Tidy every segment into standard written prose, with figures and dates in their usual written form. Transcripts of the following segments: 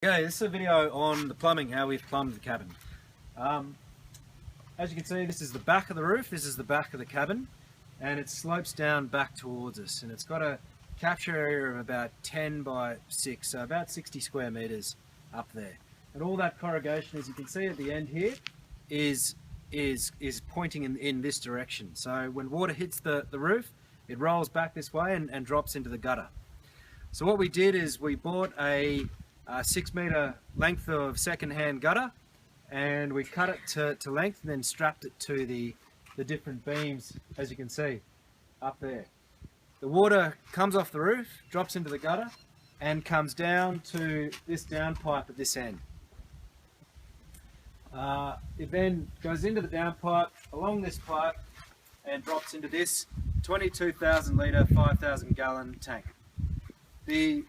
Okay, this is a video on the plumbing, how we've plumbed the cabin. As you can see, this is the back of the roof, this is the back of the cabin, and it slopes down back towards us, and it's got a capture area of about 10 by 6, so about 60 square meters up there. And all that corrugation, as you can see at the end here, is pointing in this direction. So when water hits the roof, it rolls back this way and drops into the gutter. So what we did is we bought a 6 meter length of second-hand gutter, and we cut it to length and then strapped it to the different beams, as you can see up there. The water comes off the roof, drops into the gutter, and comes down to this downpipe at this end. It then goes into the downpipe along this pipe and drops into this 22,000 litre 5,000 gallon tank. The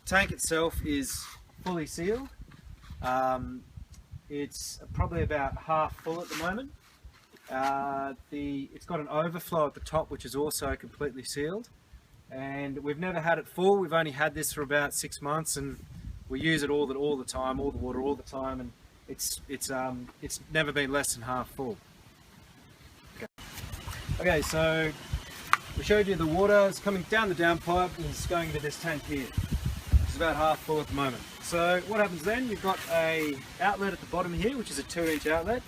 tank itself is fully sealed. It's probably about half full at the moment. It's got an overflow at the top, which is also completely sealed, and we've never had it full. We've only had this for about 6 months, and we use it all the time, all the water all the time, and it's never been less than half full. Okay, so we showed you the water is coming down the downpipe and it's going into this tank here. It's about half full at the moment. So what happens then, you've got a outlet at the bottom here, which is a 2-inch outlet.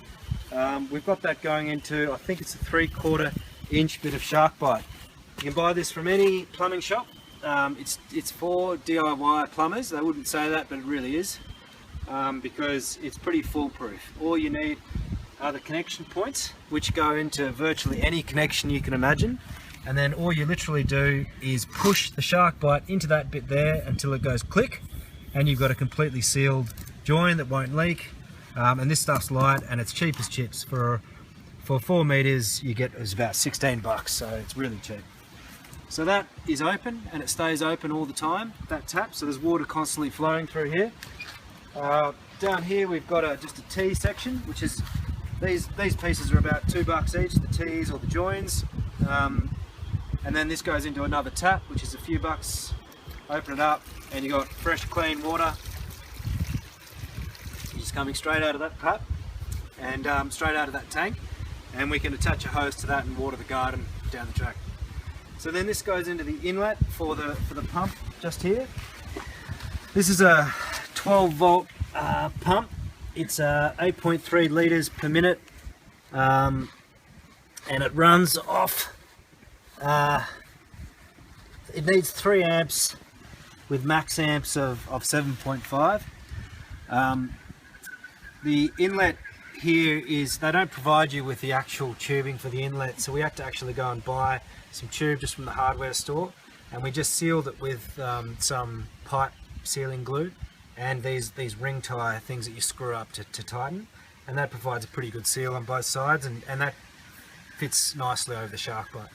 We've got that going into, I think it's a 3/4 inch bit of SharkBite. You can buy this from any plumbing shop. It's for DIY plumbers. They wouldn't say that, but it really is, because it's pretty foolproof. All you need are the connection points, which go into virtually any connection you can imagine. And then all you literally do is push the SharkBite into that bit there until it goes click, and you've got a completely sealed join that won't leak. And this stuff's light and it's cheap as chips. For 4 meters you get is about 16 bucks, so it's really cheap. So that is open and it stays open all the time, that tap, so there's water constantly flowing through here. Down here we've got just a T section, which is these pieces are about 2 bucks each, the T's or the joins. And then this goes into another tap, which is a few bucks. Open it up and you got fresh clean water just coming straight out of that tap and straight out of that tank, and we can attach a hose to that and water the garden down the track. So then this goes into the inlet for the pump just here. This is a 12 volt pump. It's 8.3 litres per minute, and it runs off. It needs 3 amps with max amps of 7.5. The inlet here is, they don't provide you with the actual tubing for the inlet, so we had to actually go and buy some tube just from the hardware store, and we just sealed it with some pipe sealing glue and these ring tie things that you screw up to tighten, and that provides a pretty good seal on both sides, and that fits nicely over the SharkBite.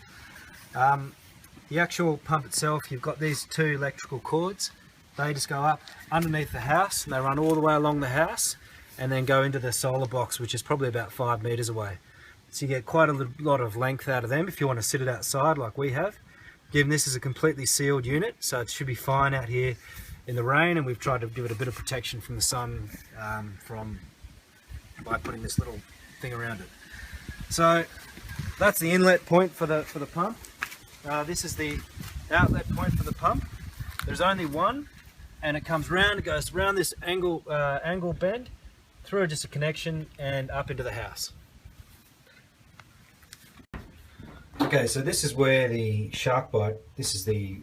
The actual pump itself, you've got these 2 electrical cords. They just go up underneath the house and they run all the way along the house and then go into the solar box, which is probably about 5 meters away. So you get quite a lot of length out of them if you want to sit it outside like we have. Given this is a completely sealed unit, so it should be fine out here in the rain, and we've tried to give it a bit of protection from the sun by putting this little thing around it. So that's the inlet point for the pump. This is the outlet point for the pump. There's only one, and it comes round, it goes around this angle bend, through just a connection and up into the house. Okay, so this is where the SharkBite, this is the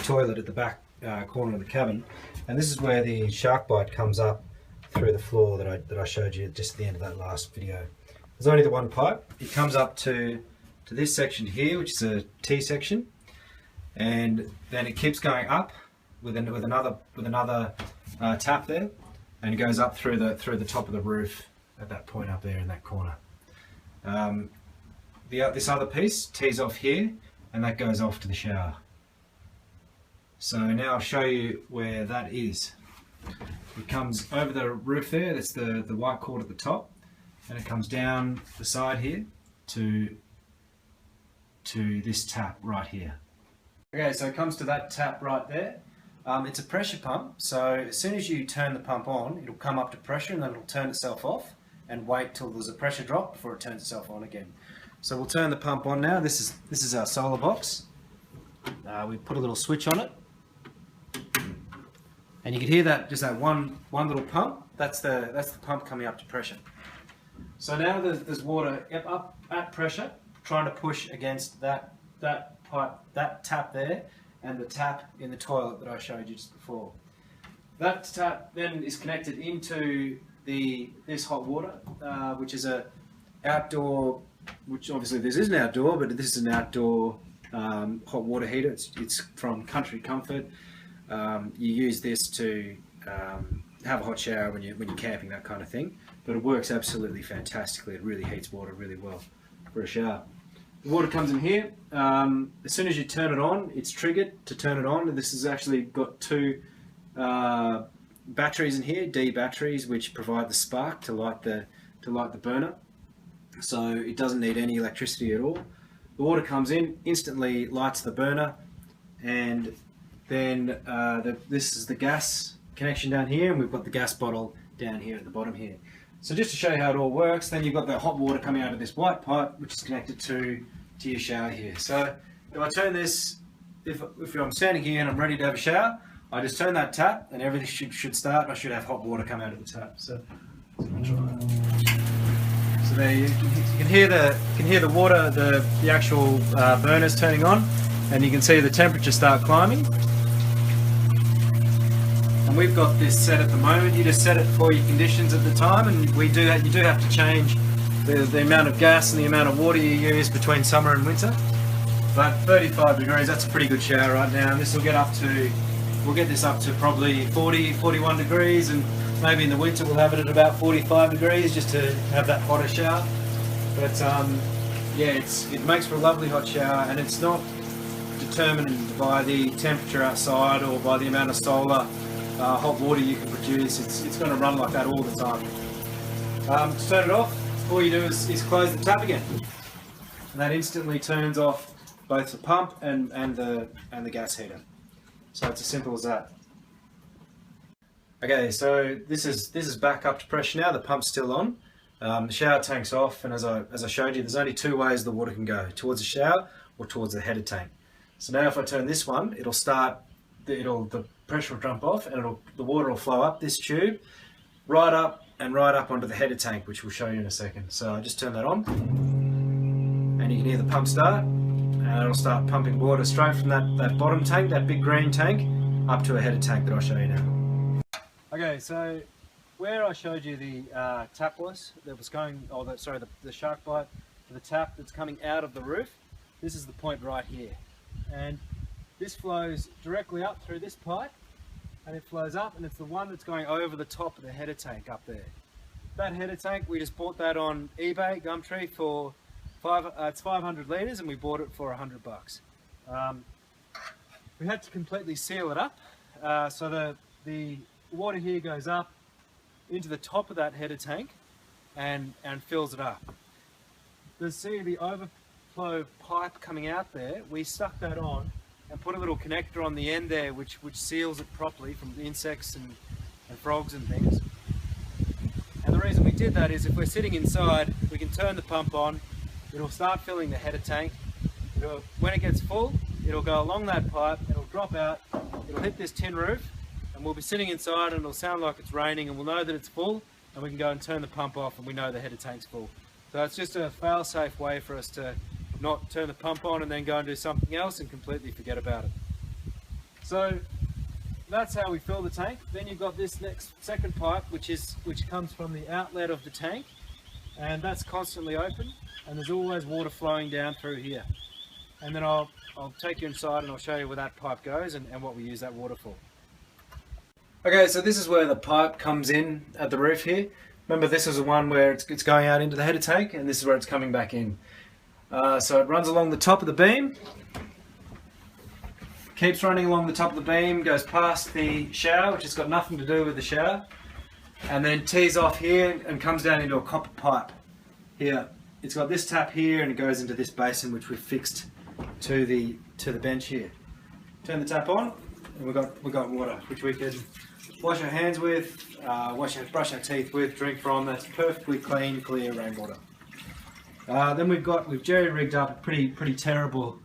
toilet at the back corner of the cabin, and this is where the SharkBite comes up through the floor that I showed you just at the end of that last video. There's only the one pipe. It comes up to this section here, which is a T section, and then it keeps going up with another tap there, and it goes up through the top of the roof at that point up there in that corner. This other piece tees off here, and that goes off to the shower. So now I'll show you where that is. It comes over the roof there. That's the white cord at the top, and it comes down the side here to this tap right here. Okay, so it comes to that tap right there. It's a pressure pump, so as soon as you turn the pump on, it'll come up to pressure and then it'll turn itself off and wait till there's a pressure drop before it turns itself on again. So we'll turn the pump on now. This is our solar box. We put a little switch on it, and you can hear that, just that one little pump. That's the pump coming up to pressure. So now there's water up at pressure, trying to push against that pipe, that tap there, and the tap in the toilet that I showed you just before. That tap then is connected into this hot water, which is a outdoor, which obviously this isn't outdoor, but this is an outdoor hot water heater. It's from Country Comfort. You use this to have a hot shower when you're camping, that kind of thing. But it works absolutely fantastically. It really heats water really well for a shower. The water comes in here. As soon as you turn it on, it's triggered to turn it on. This has actually got two batteries in here, D batteries, which provide the spark to light the burner. So it doesn't need any electricity at all. The water comes in, instantly lights the burner, and then this is the gas connection down here, and we've got the gas bottle down here at the bottom here. So just to show you how it all works, then you've got the hot water coming out of this white pipe, which is connected to your shower here. So if I turn this, if I'm standing here and I'm ready to have a shower, I just turn that tap and everything should start, and I should have hot water come out of the tap. So there you can hear the water, the actual burners turning on, and you can see the temperature start climbing. And we've got this set at the moment. You just set it for your conditions at the time, and you do have to change the amount of gas and the amount of water you use between summer and winter. But 35 degrees, that's a pretty good shower right now. And this will we'll get this up to probably 40, 41 degrees, and maybe in the winter we'll have it at about 45 degrees just to have that hotter shower. But yeah, it makes for a lovely hot shower, and it's not determined by the temperature outside or by the amount of solar hot water you can produce. It's going to run like that all the time. To turn it off, all you do is close the tap again, and that instantly turns off both the pump and the gas heater. So it's as simple as that. Okay, so this is back up to pressure now. The pump's still on. The shower tank's off, and as I showed you, there's only two ways the water can go: towards the shower or towards the header tank. So now if I turn this one, the pressure will jump off, and the water will flow up this tube, right up onto the header tank, which we'll show you in a second. So I just turn that on, and you can hear the pump start, and it'll start pumping water straight from that bottom tank, that big green tank, up to a header tank that I'll show you now. Okay, so where I showed you the tap was that was going, the shark bite, the tap that's coming out of the roof, this is the point right here, and this flows directly up through this pipe, and it flows up, and it's the one that's going over the top of the header tank up there. That header tank, we just bought that on eBay, Gumtree, for it's 500 litres, and we bought it for $100. We had to completely seal it up, so the water here goes up into the top of that header tank and fills it up. See the overflow pipe coming out there, we stuck that on and put a little connector on the end there which seals it properly from insects and frogs and things. And the reason we did that is if we're sitting inside, we can turn the pump on, it'll start filling the header tank. When it gets full, it'll go along that pipe, it'll drop out, it'll hit this tin roof, and we'll be sitting inside and it'll sound like it's raining, and we'll know that it's full, and we can go and turn the pump off and we know the header tank's full. So it's just a fail-safe way for us to not turn the pump on and then go and do something else and completely forget about it. So that's how we fill the tank. Then you've got this second pipe which comes from the outlet of the tank, and that's constantly open, and there's always water flowing down through here. And then I'll take you inside and I'll show you where that pipe goes and what we use that water for. Okay, so this is where the pipe comes in at the roof here. Remember, this is the one where it's going out into the header tank, and this is where it's coming back in. So it runs along the top of the beam, keeps running along the top of the beam, goes past the shower, which has got nothing to do with the shower, and then tees off here and comes down into a copper pipe here. It's got this tap here, and it goes into this basin which we've fixed to the bench here. Turn the tap on, and we've got water which we can wash our hands with, brush our teeth with, drink from. That's perfectly clean, clear rainwater. Then we've jerry rigged up a pretty terrible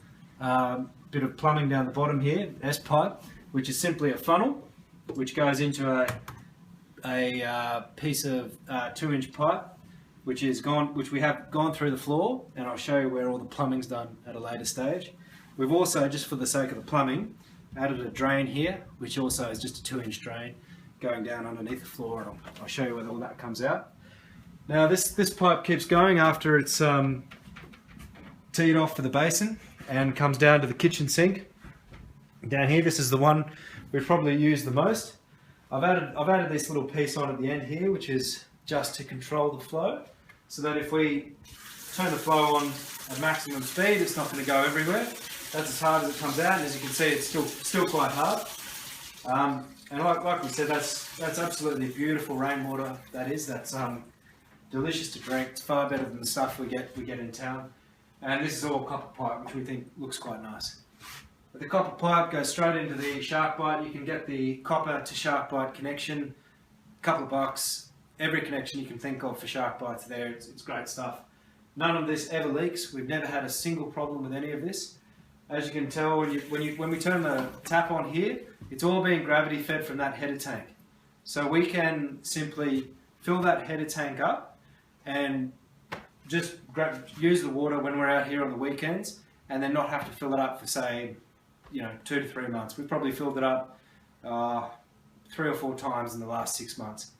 bit of plumbing down the bottom here, S-pipe, which is simply a funnel which goes into a piece of 2-inch pipe which we have gone through the floor, and I'll show you where all the plumbing's done at a later stage. We've also, just for the sake of the plumbing, added a drain here, which also is just a 2-inch drain going down underneath the floor, and I'll show you where all that comes out. Now this pipe keeps going after it's teed off for the basin and comes down to the kitchen sink. Down here, this is the one we've probably used the most. I've added this little piece on at the end here, which is just to control the flow, so that if we turn the flow on at maximum speed, it's not going to go everywhere. That's as hard as it comes out, and as you can see, it's still quite hard. And like we said, that's absolutely beautiful rainwater. That's delicious to drink. It's far better than the stuff we get in town. And this is all copper pipe, which we think looks quite nice. But the copper pipe goes straight into the shark bite. You can get the copper to shark bite connection, a couple of bucks. Every connection you can think of for shark bites there. It's great stuff. None of this ever leaks. We've never had a single problem with any of this. As you can tell, when we turn the tap on here, it's all being gravity fed from that header tank. So we can simply fill that header tank up and just use the water when we're out here on the weekends, and then not have to fill it up for, say, 2 to 3 months. We've probably filled it up 3 or 4 times in the last 6 months.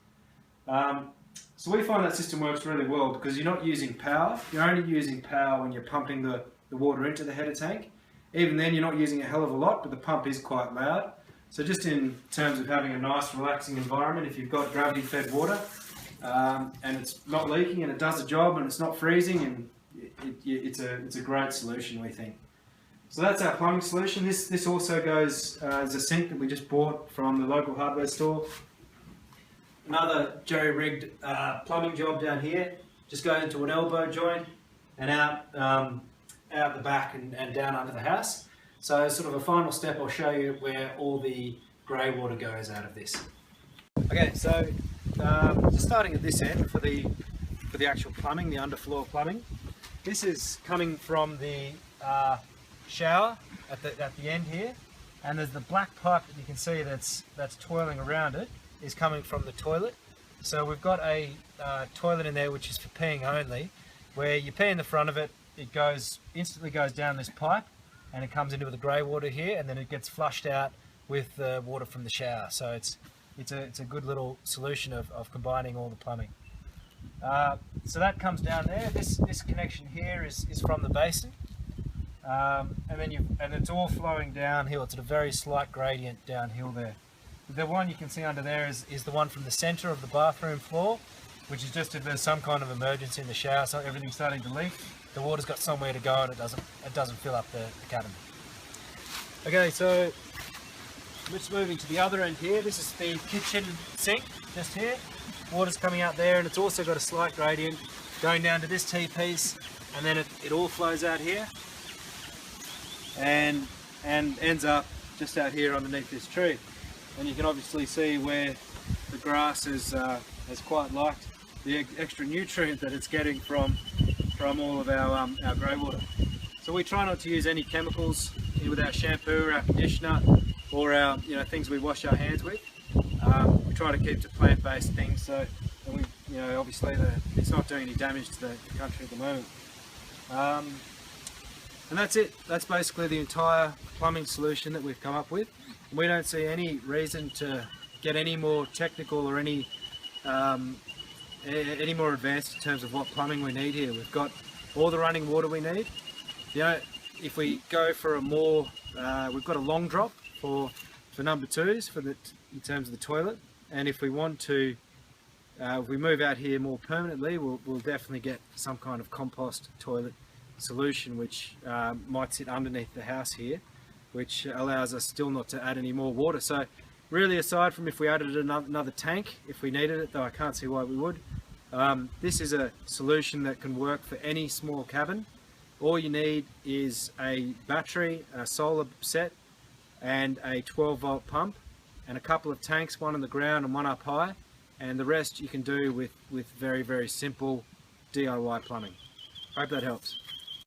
So we find that system works really well because you're not using power. You're only using power when you're pumping the water into the header tank. Even then, you're not using a hell of a lot, but the pump is quite loud. So just in terms of having a nice, relaxing environment, if you've got gravity-fed water and it's not leaking and it does the job and it's not freezing, and it's a great solution, we think. So that's our plumbing solution. This also goes as a sink that we just bought from the local hardware store. Another jerry-rigged plumbing job down here. Just goes into an elbow joint and out the back and down under the house. So sort of a final step, I'll show you where all the grey water goes out of this. Okay, so just starting at this end for the actual plumbing, the underfloor plumbing. This is coming from the shower at the end here, and there's the black pipe that you can see that's twirling around it is coming from the toilet. So we've got a toilet in there which is for peeing only, where you pee in the front of it, it instantly goes down this pipe and it comes into the grey water here, and then it gets flushed out with the water from the shower. So it's a good little solution of combining all the plumbing. So that comes down there. This connection here is from the basin, and it's all flowing downhill. It's at a very slight gradient downhill there. The one you can see under there is the one from the centre of the bathroom floor, which is just if there's some kind of emergency in the shower, so everything's starting to leak, the water's got somewhere to go and it doesn't fill up the cabin. Okay, so just moving to the other end here. This is the kitchen sink just here. Water's coming out there, and it's also got a slight gradient going down to this T-piece, and then it all flows out here and ends up just out here underneath this tree. And you can obviously see where the grass has quite liked the extra nutrient that it's getting from all of our grey water. So we try not to use any chemicals with our shampoo or our conditioner or our things we wash our hands with. We try to keep to plant-based things, so obviously it's not doing any damage to the country at the moment. And that's it. That's basically the entire plumbing solution that we've come up with. We don't see any reason to get any more technical or any more advanced in terms of what plumbing we need here. We've got all the running water we need. If we go for a more, we've got a long drop for number 2s in terms of the toilet. And if we want to, if we move out here more permanently, we'll definitely get some kind of compost toilet solution which might sit underneath the house here, which allows us still not to add any more water. So really, aside from if we added another tank, if we needed it, though I can't see why we would, this is a solution that can work for any small cabin. All you need is a battery, a solar set, and a 12-volt pump and a couple of tanks, one on the ground and one up high, and the rest you can do with very, very simple DIY plumbing. Hope that helps.